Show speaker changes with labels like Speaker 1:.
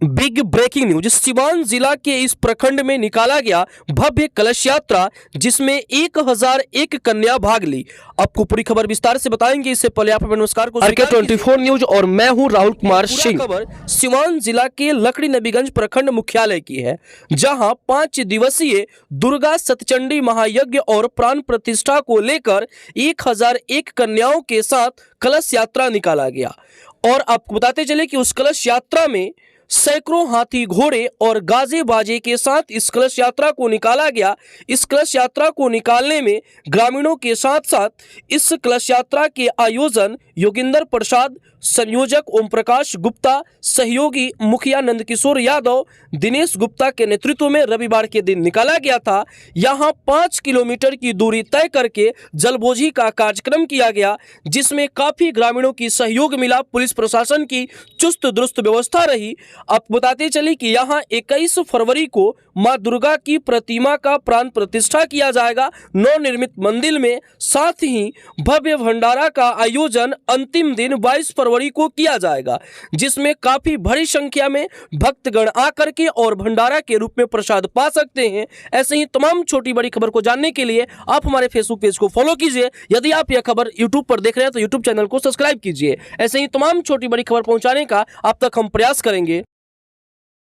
Speaker 1: Big breaking news. Siwan जिला के इस प्रखंड में निकाला गया भव्य कलश यात्रा जिसमें 1001 कन्या भाग ली। आपको पूरी खबर विस्तार से बताएंगे। इससे पहले आप नमस्कार को RK 24 न्यूज और मैं हूं राहुल कुमार सिंह। खबर सिवान जिला के लकड़ी नबीगंज प्रखंड मुख्यालय की है, जहां 5 दिवसीय दुर्गा सतचंडी महायज्ञ और प्राण प्रतिष्ठा को लेकर 1001 कन्याओं के साथ कलश यात्रा निकाला गया। और आपको बताते चले कि उस कलश यात्रा में सैकड़ों हाथी घोड़े और गाजे बाजे के साथ इस कलश यात्रा को निकाला गया। इस कलश यात्रा को निकालने में ग्रामीणों के साथ साथ इस कलश यात्रा के आयोजन योगिंदर प्रसाद, संयोजक ओम प्रकाश गुप्ता, सहयोगी मुखिया नंदकिशोर यादव, दिनेश गुप्ता के नेतृत्व में रविवार के दिन निकाला गया था। यहां 5 किलोमीटर की दूरी तय करके जलबोझी का कार्यक्रम किया गया, जिसमें काफी ग्रामीणों की सहयोग मिला। पुलिस प्रशासन की चुस्त दुरुस्त व्यवस्था रही। आप बताते चले कि यहां 21 फरवरी को मां दुर्गा की प्रतिमा का प्राण प्रतिष्ठा किया जाएगा नवनिर्मित मंदिर में। साथ ही भव्य भंडारा का आयोजन अंतिम दिन 22 फरवरी को किया जाएगा, जिसमें काफी बड़ी संख्या में भक्तगण आकर के और भंडारा के रूप में प्रसाद पा सकते हैं। ऐसे ही तमाम छोटी बड़ी खबर को जानने के लिए आप हमारे फेसबुक पेज को फॉलो कीजिए। यदि आप यह खबर यूट्यूब पर देख रहे हैं तो यूट्यूब चैनल को सब्सक्राइब कीजिए। ऐसे ही तमाम छोटी बड़ी खबर पहुंचाने का अब तक हम प्रयास करेंगे।